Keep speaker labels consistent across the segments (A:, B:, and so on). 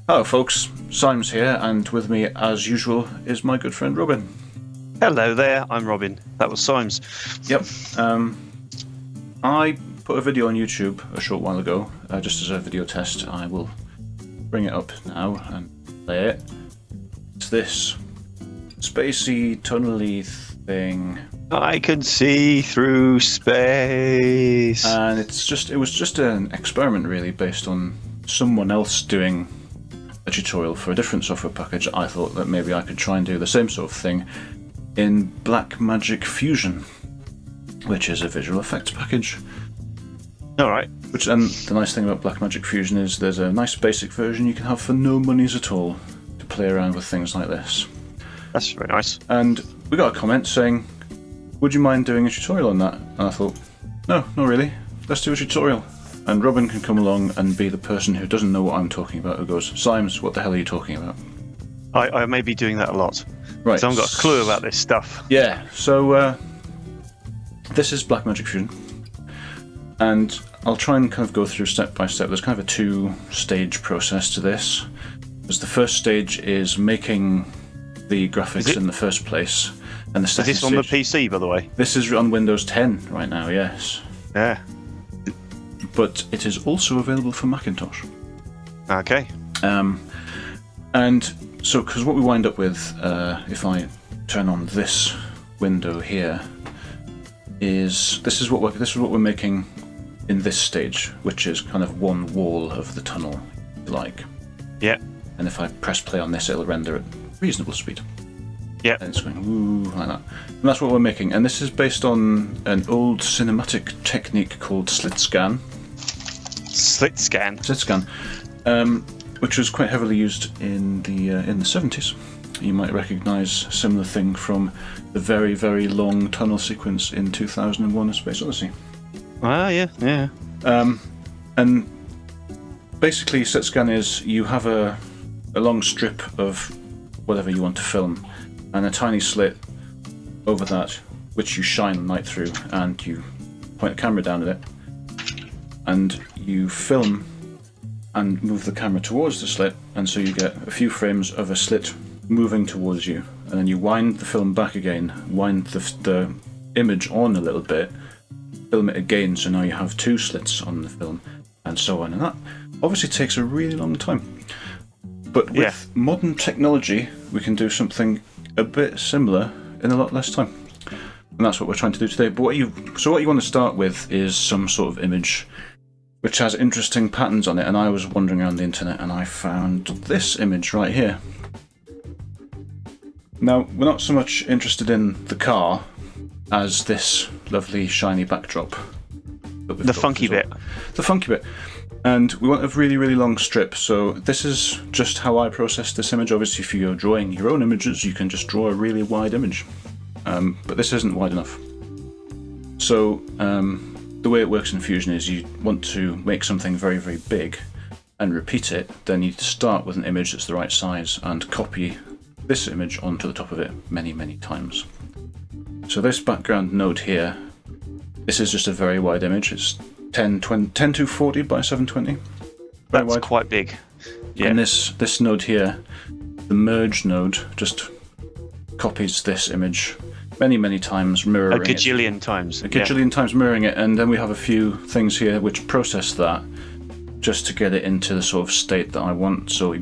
A: Hello folks, Symes here, and with me as usual is my good friend Robin.
B: Hello there, I'm Robin. That was Symes.
A: Yep. I put a video on YouTube a short while ago, just as a video test. I will bring it up now and play it. It's this spacey, tunnely thing.
B: I can see through space.
A: And it was just an experiment really, based on someone else doing a tutorial for a different software package. I thought that maybe I could try and do the same sort of thing in BlackMagic Fusion, which is a visual effects package.
B: Alright.
A: And the nice thing about BlackMagic Fusion is there's a nice basic version you can have for no monies at all to play around with things like this.
B: That's very nice.
A: And we got a comment saying, would you mind doing a tutorial on that? And I thought, no, not really. Let's do a tutorial. And Robin can come along and be the person who doesn't know what I'm talking about, who goes, Symes, what the hell are you talking about?
B: I may be doing that a lot.
A: Right.
B: So I've got a clue about this stuff.
A: Yeah, so this is BlackMagic Fusion. And I'll try and kind of go through step by step. There's kind of a two-stage process to this. Because the first stage is making the graphics in the first place. And the second
B: Is this on the PC, by the way?
A: This is on Windows 10 right now, yes.
B: Yeah.
A: But it is also available for Macintosh.
B: Okay.
A: And so, because what we wind up with, if I turn on this window here, is this is what we're making in this stage, which is kind of one wall of the tunnel, if you like.
B: Yeah.
A: And if I press play on this, it'll render at reasonable speed.
B: Yeah.
A: And it's going woo like that. And that's what we're making. And this is based on an old cinematic technique called slitscan.
B: Slitscan,
A: which was quite heavily used in the 70s. You might recognise a similar thing from the very, very long tunnel sequence in 2001: A Space Odyssey.
B: Ah, yeah.
A: And basically, slitscan is you have a long strip of whatever you want to film, and a tiny slit over that, which you shine light through, and you point the camera down at it, and you film and move the camera towards the slit, and so you get a few frames of a slit moving towards you, and then you wind the film back again, wind the image on a little bit, film it again, so now you have two slits on the film, and so on. And that obviously takes a really long time. But with modern technology, we can do something a bit similar in a lot less time. And that's what we're trying to do today. But what you want to start with is some sort of image which has interesting patterns on it. And I was wandering around the internet and I found this image right here. Now, we're not so much interested in the car as this lovely shiny backdrop.
B: The funky bit.
A: The funky bit. And we want a really, really long strip, so this is just how I process this image. Obviously, if you're drawing your own images, you can just draw a really wide image. But this isn't wide enough. So the way it works in Fusion is you want to make something very, very big and repeat it, then you start with an image that's the right size and copy this image onto the top of it many, many times. So this background node here, this is just a very wide image. It's 1040 by 720.
B: That's
A: wide.
B: Quite big. Yeah.
A: And this node here, the merge node, just copies this image many, many times, mirroring it.
B: A gajillion times.
A: A gajillion times mirroring it, and then we have a few things here which process that just to get it into the sort of state that I want. So we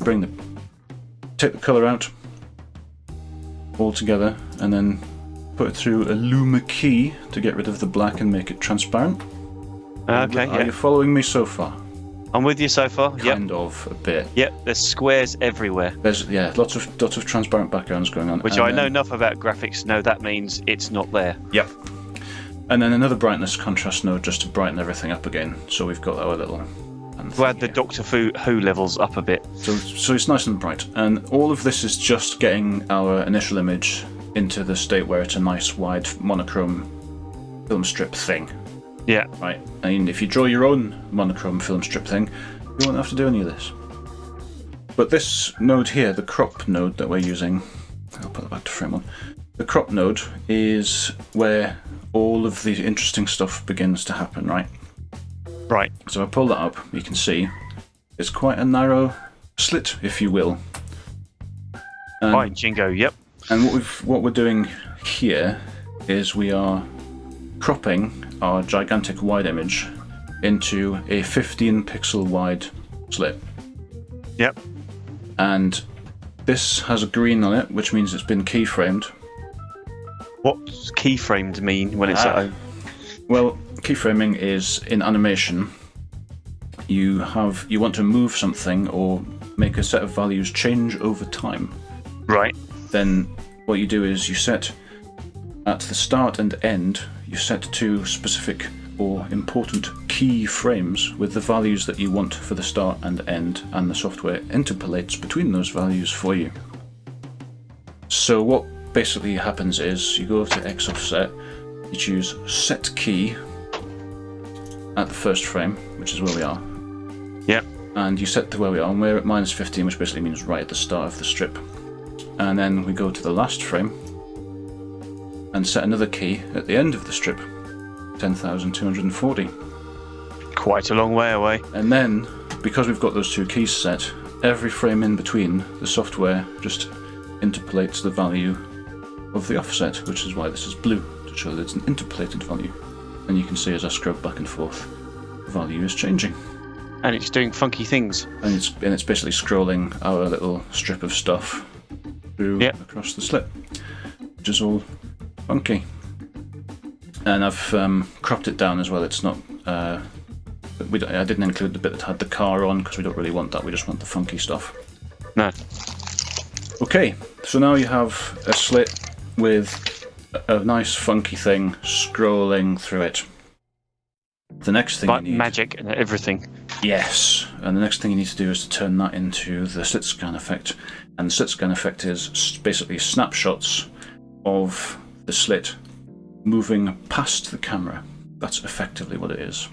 A: take the colour out all together, and then put it through a Luma key to get rid of the black and make it transparent.
B: Okay,
A: Are you following me so far?
B: I'm with you so far.
A: Kind of, a bit.
B: Yep, there's squares everywhere.
A: There's lots of transparent backgrounds going on.
B: Which I know enough about graphics to know that means it's not there.
A: Yep. And then another brightness contrast node just to brighten everything up again. So we've got our little...
B: We'll add the Doctor Who levels up a bit.
A: So it's nice and bright. And all of this is just getting our initial image into the state where it's a nice wide monochrome film strip thing.
B: Yeah.
A: Right. And if you draw your own monochrome film strip thing, you won't have to do any of this. But this node here, the crop node that we're using, I'll put it back to frame one. The crop node is where all of the interesting stuff begins to happen, right?
B: Right.
A: So I pull that up, you can see it's quite a narrow slit, if you will. And,
B: Right, Jingo. Yep.
A: And what we're doing here is we are cropping our gigantic wide image into a 15 pixel wide slit.
B: Yep.
A: And this has a green on it, which means it's been keyframed.
B: What's keyframed mean when it's at home?
A: Well, keyframing is in animation. You want to move something or make a set of values change over time.
B: Right.
A: Then what you do is you set at the start and end, you set two specific or important key frames with the values that you want for the start and end, and the software interpolates between those values for you. So what basically happens is you go to X offset, you choose set key at the first frame, which is where we are.
B: Yep.
A: And you set to where we are, and we're at -15, which basically means right at the start of the strip. And then we go to the last frame and set another key at the end of the strip, 10,240.
B: Quite a long way away.
A: And then, because we've got those two keys set, every frame in between, the software just interpolates the value of the offset, which is why this is blue, to show that it's an interpolated value. And you can see as I scrub back and forth, the value is changing.
B: And it's doing funky things.
A: And it's basically scrolling our little strip of stuff through across the slit, which is all funky. And I've cropped it down as well. It's not. I didn't include the bit that had the car on because we don't really want that. We just want the funky stuff.
B: No.
A: Okay, so now you have a slit with a nice funky thing scrolling through it. The next thing you need...
B: magic and everything.
A: Yes, and the next thing you need to do is to turn that into the slit scan effect. And the slit scan effect is basically snapshots of the slit moving past the camera. That's effectively what it is.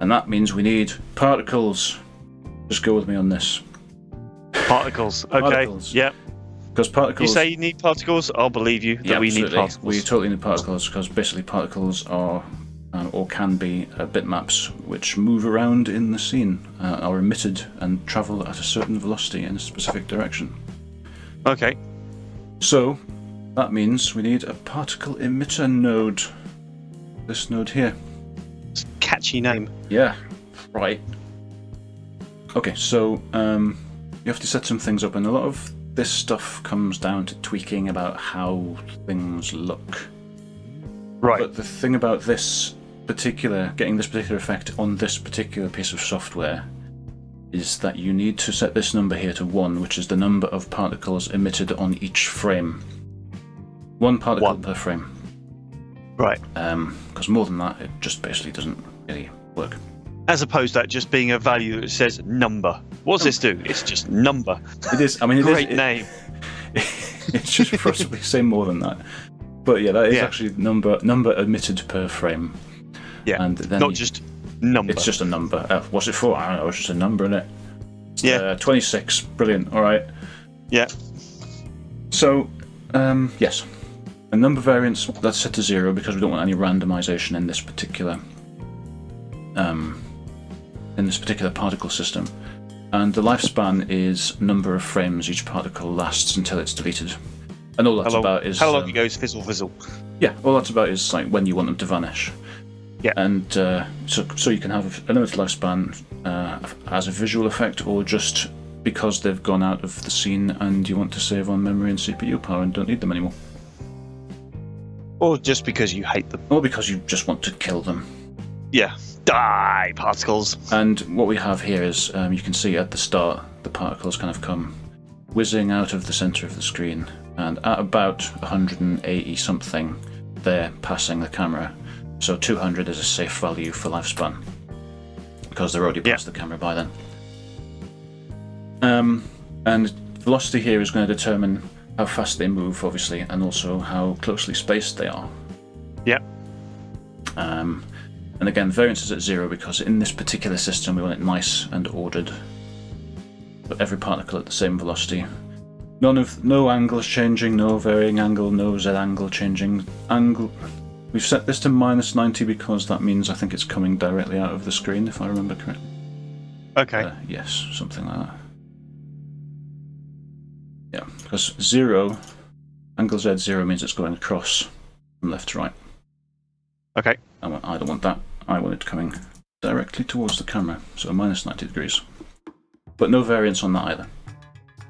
A: And that means we need particles. Just go with me on this.
B: Particles. Okay.
A: Particles.
B: Yep.
A: Because particles...
B: You say you need particles, I'll believe you that we need particles.
A: We totally need particles because basically particles are or can be bitmaps which move around in the scene, are emitted and travel at a certain velocity in a specific direction.
B: Okay.
A: So that means we need a particle emitter node. This node here.
B: It's a catchy name.
A: Yeah, right. Okay, so you have to set some things up, and a lot of this stuff comes down to tweaking about how things look.
B: Right.
A: But the thing about getting this particular effect on this particular piece of software is that you need to set this number here to 1, which is the number of particles emitted on each frame. 1 particle per frame.
B: Right.
A: Because more than that, it just basically doesn't really work.
B: As opposed to that just being a value that says number. What's this do? It's just number.
A: It is. I mean,
B: Great name.
A: It should possibly say more than that. But yeah, that is actually number emitted per frame.
B: Yeah.
A: And then
B: not just number.
A: It's just a number. What's it for? I don't know. It's just a number in it.
B: Yeah.
A: 26. Brilliant. All right.
B: Yeah.
A: So, yes. A number variance, that's set to 0 because we don't want any randomization in this particular particle system. And the lifespan is number of frames each particle lasts until it's deleted. And all that's about is...
B: How long it goes fizzle fizzle.
A: Yeah, all that's about is like when you want them to vanish.
B: Yeah.
A: And so you can have a limited lifespan as a visual effect, or just because they've gone out of the scene and you want to save on memory and CPU power and don't need them anymore.
B: Or just because you hate them.
A: Or because you just want to kill them.
B: Yeah. Die, particles.
A: And what we have here is, you can see at the start, the particles kind of come whizzing out of the centre of the screen, and at about 180 something, they're passing the camera. So 200 is a safe value for lifespan, because they're already past the camera by then. And velocity here is going to determine how fast they move, obviously, and also how closely spaced they are.
B: Yeah.
A: And again, variance is at 0 because in this particular system we want it nice and ordered. But every particle at the same velocity. No angles changing, no varying angle, no Z angle changing. We've set this to -90 because that means I think it's coming directly out of the screen, if I remember correctly.
B: Okay.
A: Yes, something like that. Yeah, because 0, angle Z 0 means it's going across from left to right.
B: Okay.
A: I don't want that. I want it coming directly towards the camera, so minus 90 degrees. But no variance on that either.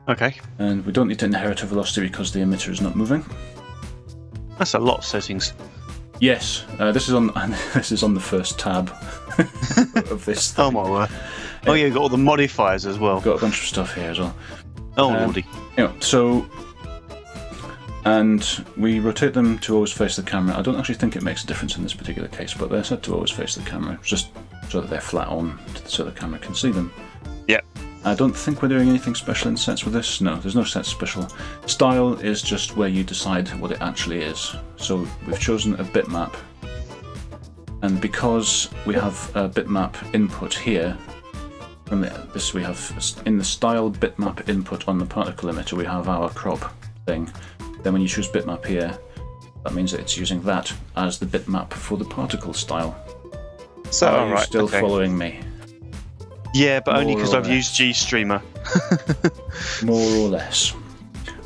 B: Okay.
A: And we don't need to inherit a velocity because the emitter is not moving.
B: That's a lot of settings.
A: Yes, this is on the first tab of this thing.
B: Oh my word. Oh yeah, you've got all the modifiers as well.
A: Got a bunch of stuff here as well.
B: Oh lordy.
A: So, and we rotate them to always face the camera. I don't actually think it makes a difference in this particular case, but they're set to always face the camera, just so that they're flat on, so the camera can see them.
B: Yep.
A: I don't think we're doing anything special in sets with this. No, there's no set special. Style is just where you decide what it actually is. So we've chosen a bitmap, and because we have a bitmap input here, from this we have in the style bitmap input on the particle emitter, we have our crop thing. Then when you choose bitmap here, that means that it's using that as the bitmap for the particle style.
B: So
A: are you
B: right,
A: still
B: okay.
A: following me?
B: Yeah, but only
A: More
B: because
A: or
B: I've
A: less.
B: used GStreamer.
A: More or less.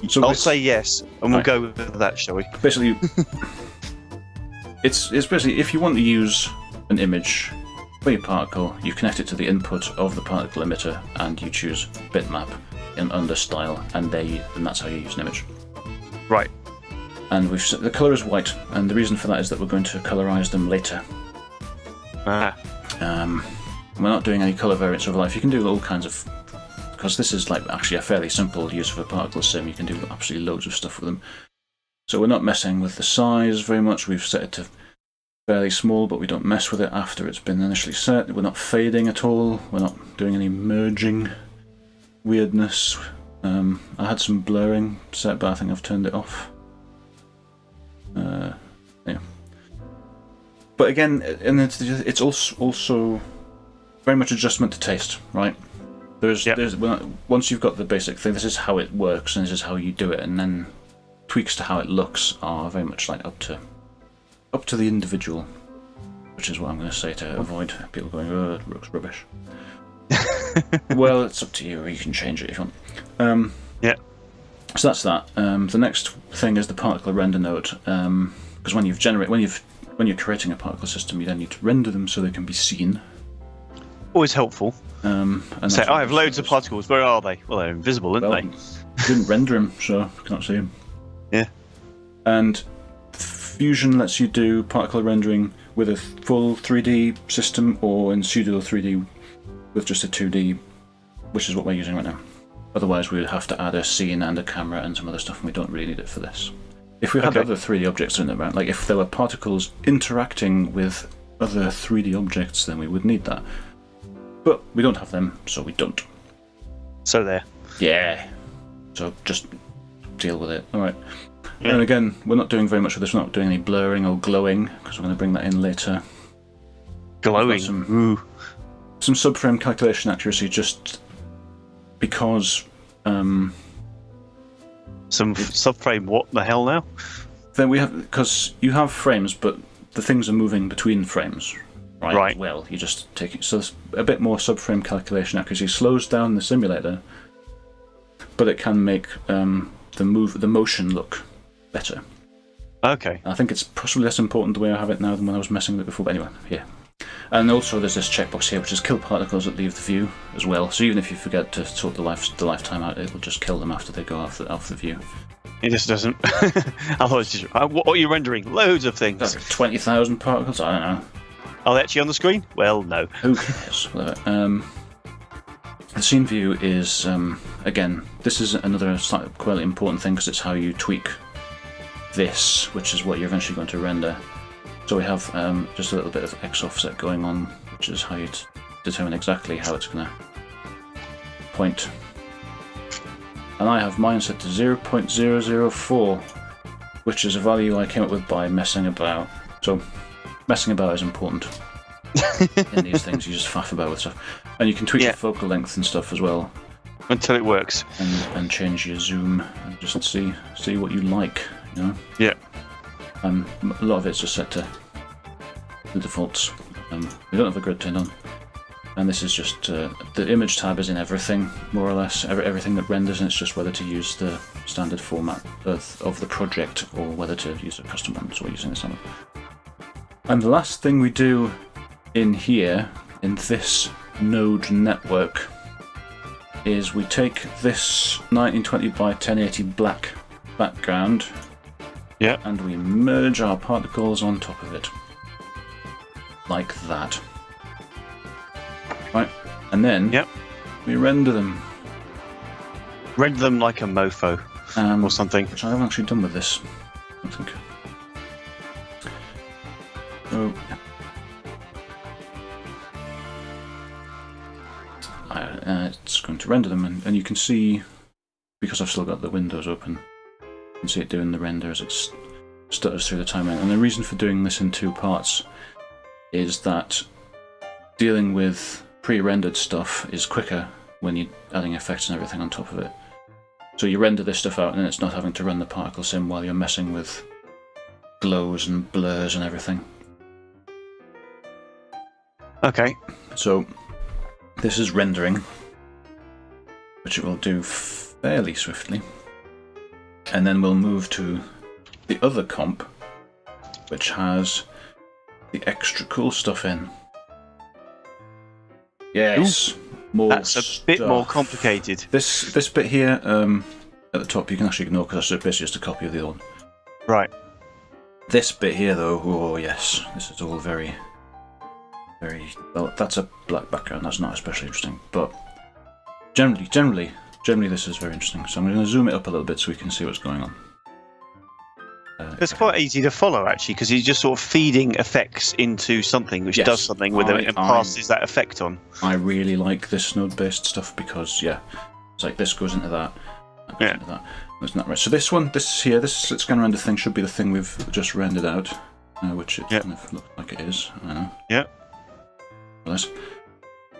A: So
B: I'll say yes, and we'll
A: Right.
B: go with that, shall we?
A: basically, it's basically if you want to use an image for your particle, you connect it to the input of the particle emitter, and you choose bitmap under style, and that's how you use an image.
B: Right.
A: And we've set, the color is white, and the reason for that is that we're going to colorize them later.
B: Ah.
A: We're not doing any color variants over life. You can do all kinds of, because this is like actually a fairly simple use of a particle sim. You can do absolutely loads of stuff with them. So we're not messing with the size very much. We've set it to fairly small, but we don't mess with it after it's been initially set. We're not fading at all. We're not doing any merging weirdness. I had some blurring set, but I think I've turned it off. Yeah. But again, and it's also very much adjustment to taste, right? Once you've got the basic thing, this is how it works, and this is how you do it, and then tweaks to how it looks are very much like up to the individual, which is what I'm going to say to avoid people going, "Oh, it looks rubbish." Well, it's up to you. You can change it if you want.
B: Yeah.
A: So that's that. The next thing is the particle render node, because when you're creating a particle system, you then need to render them so they can be seen.
B: Always helpful.
A: And
B: Say, I have loads of particles. Where are they? Well, they're invisible, aren't they?
A: Didn't render them, so can't see them.
B: Yeah.
A: And Fusion lets you do particle rendering with a full 3D system, or in pseudo 3D with just a 2D, which is what we're using right now. Otherwise, we would have to add a scene and a camera and some other stuff, and we don't really need it for this. If we had other 3D objects in the background, like if there were particles interacting with other 3D objects, then we would need that. But we don't have them, so we don't.
B: So there.
A: Yeah. So just deal with it. Alright.
B: Yeah.
A: And again, we're not doing very much with this. We're not doing any blurring or glowing, because we're going to bring that in later.
B: Glowing.
A: Some subframe calculation accuracy, just because
B: Some subframe. What the hell now?
A: then we have, because you have frames, but the things are moving between frames, right?
B: Right.
A: Well, you just take it. So there's a bit more subframe calculation accuracy. Slows down the simulator, but it can make the motion look better.
B: Okay.
A: I think it's possibly less important the way I have it now than when I was messing with it before. But anyway, yeah. And also there's this checkbox here, which is kill particles that leave the view as well. So even if you forget to sort the lifetime out, it'll just kill them after they go off the view.
B: It just doesn't. Otherwise, just, what are you rendering? Loads of things.
A: That's like 20,000 particles. I don't know.
B: Are they actually on the screen? Well, no.
A: Who cares? Whatever. The scene view is again. This is another quite important thing because it's how you tweak this, which is what you're eventually going to render. So we have just a little bit of X offset going on, which is how you determine exactly how it's going to point. And I have mine set to 0.004, which is a value I came up with by messing about. So messing about is important in these things. You just faff about with stuff. And you can tweak the focal length and stuff as well.
B: Until it works.
A: And change your zoom and just see what you like, you know?
B: Yeah.
A: A lot of it's just set to the defaults. We don't have a grid turned on. And this is just the image tab is in everything, more or less, everything that renders, and it's just whether to use the standard format of the project or whether to use a custom one. So we're using this one. And the last thing we do in here, in this node network, is we take this 1920 by 1080 black background, and we merge our particles on top of it, like that. Right, and then we render them.
B: Render them like a mofo or something.
A: Which I haven't actually done with this, I think. So, it's going to render them, and you can see, because I've still got the windows open, you can see it doing the render as it stutters through the timeline. And the reason for doing this in two parts is that dealing with pre-rendered stuff is quicker when you're adding effects and everything on top of it. So you render this stuff out, and then it's not having to run the particle sim while you're messing with glows and blurs and everything.
B: Okay.
A: So this is rendering, which it will do fairly swiftly. And then we'll move to the other comp, which has the extra cool stuff in. Yes, more
B: that's a bit more complicated.
A: This bit here at the top you can actually ignore because that's basically just a copy of the other one.
B: Right.
A: This bit here though, oh yes, this is all very, very well. That's a black background. That's not especially interesting, but generally this is very interesting. So I'm going to zoom it up a little bit so we can see what's going on.
B: It's quite easy to follow actually, because he's just sort of feeding effects into something which does something with it and passes that effect on.
A: I really like this node-based stuff because it's like this goes into that goes into that. That's not right. So this slit scan render thing should be the thing we've just rendered out, which it kind of looks like it is. I know. Yeah.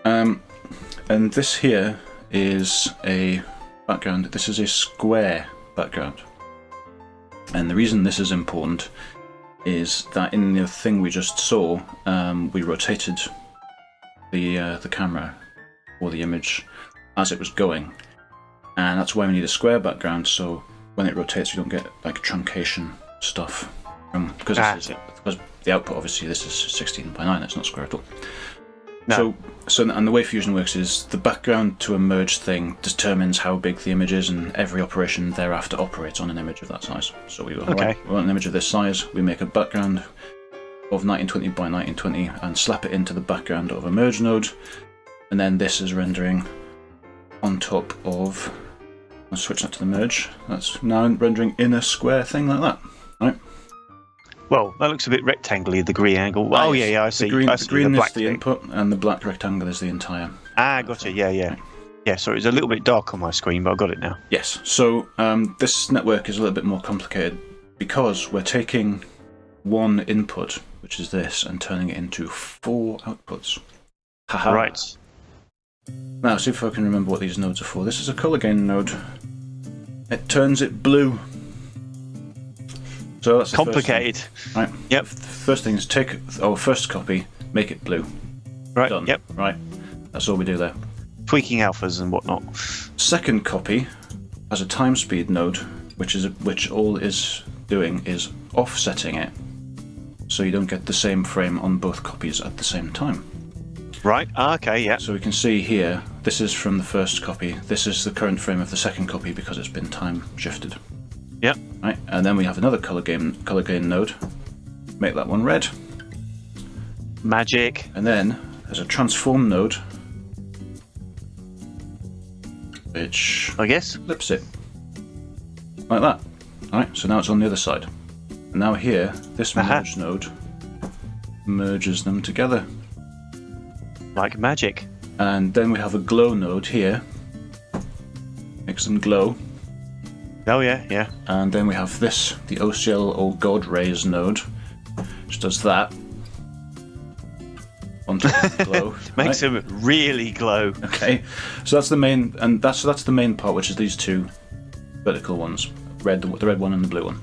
A: And this here is a background. This is a square background. And the reason this is important is that in the thing we just saw, we rotated the camera or the image as it was going, and that's why we need a square background. So when it rotates, you don't get like truncation stuff because the output obviously this is 16 by 9. It's not square at all. No. So and the way Fusion works is the background to a merge thing determines how big the image is, and every operation thereafter operates on an image of that size. So we want an image of this size, we make a background of 1920 by 1920 and slap it into the background of a merge node, and then this is rendering on top of, I'll switch that to the merge, that's now rendering in a square thing like that. Right?
B: Well, that looks a bit rectangular, the green angle. I see.
A: The green is the input, and the black rectangle is the entire.
B: Gotcha. Yeah, so it's a little bit dark on my screen, but I've got it now.
A: Yes. So this network is a little bit more complicated because we're taking one input, which is this, and turning it into 4 outputs. Haha.
B: Right.
A: Now, see if I can remember what these nodes are for. This is a color gain node. It turns it blue. So that's
B: complicated.
A: Right. Yep. The first thing is take our first copy, make it blue.
B: Right.
A: Done.
B: Yep.
A: Right. That's all we do there.
B: Tweaking alphas and whatnot.
A: Second copy has a time speed node, which all is doing is offsetting it, so you don't get the same frame on both copies at the same time.
B: Right. Okay. Yeah.
A: So we can see here, this is from the first copy. This is the current frame of the second copy because it's been time shifted.
B: Yep.
A: Right, and then we have another color gain node. Make that one red.
B: Magic.
A: And then there's a transform node, which
B: I guess
A: flips it like that. Alright, so now it's on the other side. And now here, this merge node merges them together.
B: Like magic.
A: And then we have a glow node here. Makes them glow.
B: Oh yeah.
A: And then we have this, the OCL or God Rays node, which does that. On top of the glow.
B: Makes them really glow.
A: Okay, so that's the main, and that's the main part, which is these two vertical ones, the red one and the blue one.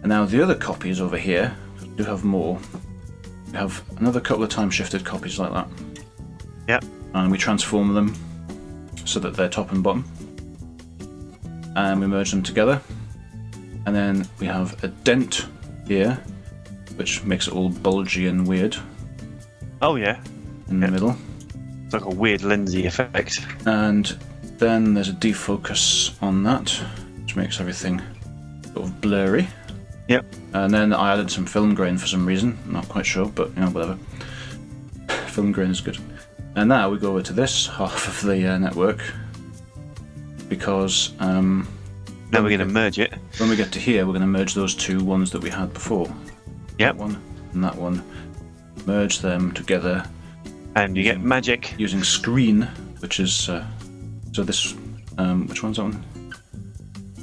A: And now the other copies over here, we do have more. We have another couple of time shifted copies like that.
B: Yep.
A: And we transform them so that they're top and bottom. And we merge them together. And then we have a dent here, which makes it all bulgy and weird.
B: Oh yeah.
A: In the middle.
B: It's like a weird lensy effect.
A: And then there's a defocus on that, which makes everything sort of blurry.
B: Yep.
A: And then I added some film grain for some reason. I'm not quite sure, but whatever. Film grain is good. And now we go over to this half of the network because
B: now we're going to merge it.
A: When we get to here, we're going to merge those two ones that we had before.
B: Yep.
A: That one and that one. Merge them together.
B: And you get magic.
A: Using screen, which is so this which one's that one?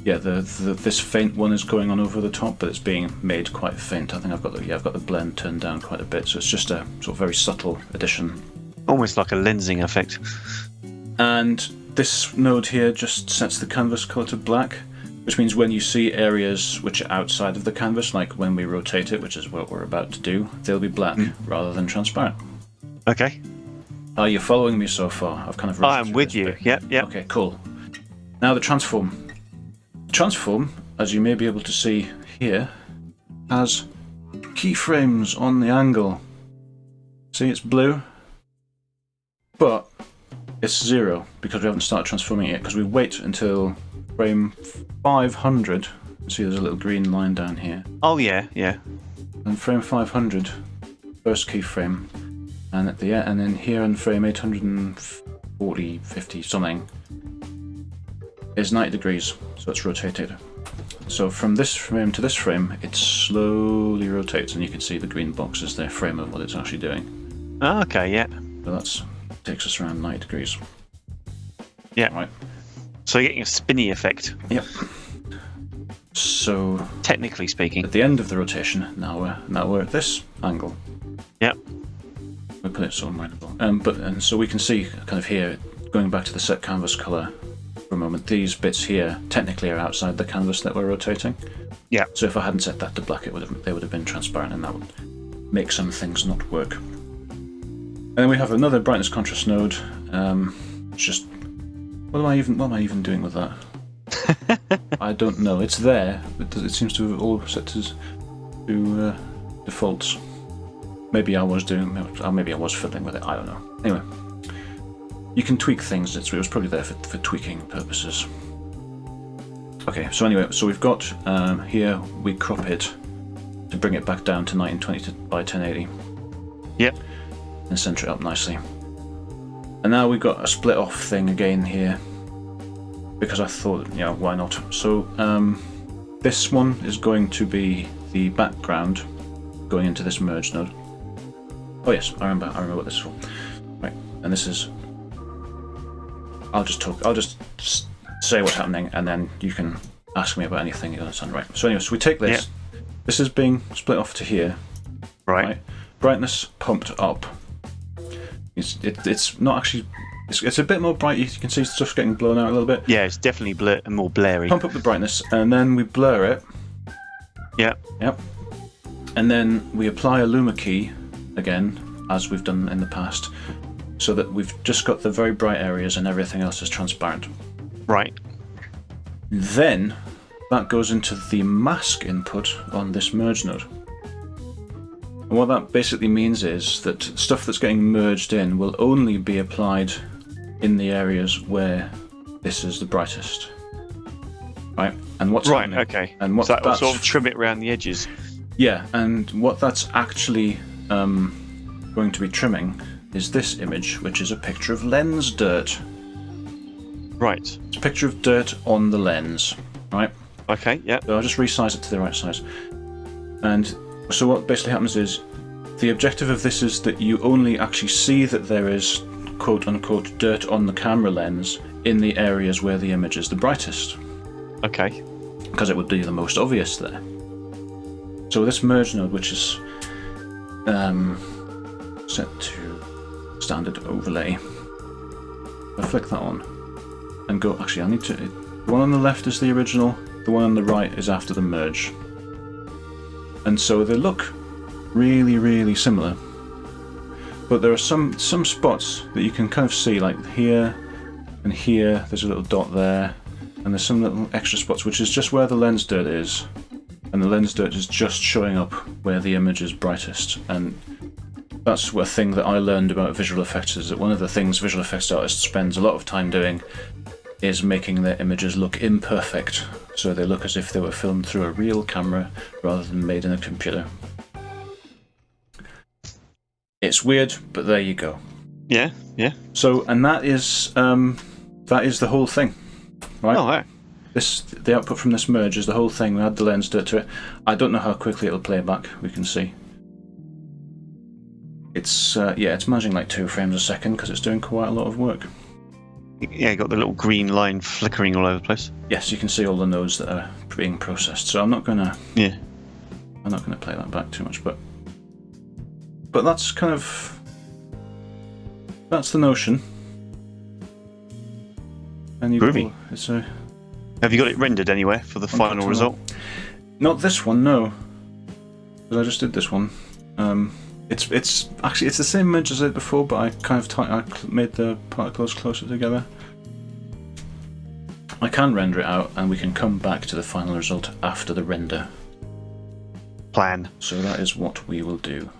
A: Yeah, this faint one is going on over the top, but it's being made quite faint. I think I've got the blend turned down quite a bit, so it's just a sort of very subtle addition.
B: Almost like a lensing effect.
A: And this node here just sets the canvas color to black, which means when you see areas which are outside of the canvas, like when we rotate it, which is what we're about to do, they'll be black rather than transparent.
B: Okay.
A: Are you following me so far? I've kind of.
B: I'm with you. Yep.
A: Okay, cool. Now the transform. Transform, as you may be able to see here, has keyframes on the angle. See, it's blue, but it's 0 because we haven't started transforming it yet, because we wait until frame 500. See, there's a little green line down here.
B: Oh yeah, yeah.
A: And frame 500, first keyframe, and at the end, and then here in frame 840, 50 something, is 90 degrees, so it's rotated. So from this frame to this frame, it slowly rotates, and you can see the green box is the frame of what it's actually doing.
B: Oh, okay, yeah.
A: So that takes us around 90 degrees.
B: Yeah.
A: Right.
B: So you're getting a spinny effect.
A: Yep. So
B: technically speaking,
A: at the end of the rotation, now we're at this angle.
B: Yep.
A: We put it so mindable. And so we can see kind of here, going back to the set canvas color for a moment, these bits here technically are outside the canvas that we're rotating.
B: Yeah.
A: So if I hadn't set that to black, they would have been transparent, and that would make some things not work. And then we have another brightness contrast node. It's just what am I even doing with that? I don't know. It's there, but it seems to have all set to defaults. Maybe I was fiddling with it. I don't know. Anyway, you can tweak things. It was probably there for tweaking purposes. Okay. So anyway, so we've got here we crop it to bring it back down to 1920 by 1080.
B: Yep.
A: And center it up nicely. And now we've got a split off thing again here, because I thought, why not? So this one is going to be the background going into this merge node. Oh yes, I remember what this is for. Right, and this is. I'll just say what's happening, and then you can ask me about anything you understand. Right. So anyway, so we take this. Yep. This is being split off to here.
B: Right.
A: Brightness pumped up. It's not actually. It's a bit more bright. You can see stuff's getting blown out a little bit.
B: Yeah, it's definitely more blurry.
A: Pump up the brightness, and then we blur it.
B: Yep.
A: Yep. And then we apply a luma key again, as we've done in the past, so that we've just got the very bright areas and everything else is transparent.
B: Right.
A: Then that goes into the mask input on this merge node. And what that basically means is that stuff that's getting merged in will only be applied in the areas where this is the brightest. Right? And what's happening?
B: Okay.
A: And what
B: so that will sort of trim it around the edges.
A: Yeah, and what that's actually going to be trimming is this image, which is a picture of lens dirt.
B: Right.
A: It's a picture of dirt on the lens. Right?
B: Okay, yeah.
A: So I'll just resize it to the right size. And so what basically happens is, the objective of this is that you only actually see that there is quote-unquote dirt on the camera lens in the areas where the image is the brightest.
B: Okay.
A: Because it would be the most obvious there. So this merge node, which is set to standard overlay, I flick that on and go, actually I need to, the one on the left is the original, the one on the right is after the merge. And so they look really, really similar. but there are some spots that you can kind of see, like here and here. There's a little dot there, and there's some little extra spots, which is just where the lens dirt is, and the lens dirt is just showing up where the image is brightest. And that's a thing that I learned about visual effects, is that one of the things visual effects artists spends a lot of time doing is making their images look imperfect, so they look as if they were filmed through a real camera rather than made in a computer. It's weird, but there you go.
B: Yeah, yeah.
A: So, and that is the whole thing, right?
B: Oh, right.
A: The output from this merge is the whole thing. We add the lens dirt to it. I don't know how quickly it'll play back. We can see. It's it's managing like 2 frames a second because it's doing quite a lot of work.
B: Yeah, you got the little green line flickering all over the place.
A: Yes, you can see all the nodes that are being processed. So I'm not gonna play that back too much, but that's kind of the notion. And
B: Groovy.
A: Have
B: you got it rendered anywhere for the final result?
A: Not this one, no. Because I just did this one. It's actually the same image as I did before, but I kind of made the particles closer together. I can render it out, and we can come back to the final result after the render.
B: Plan.
A: So that is what we will do.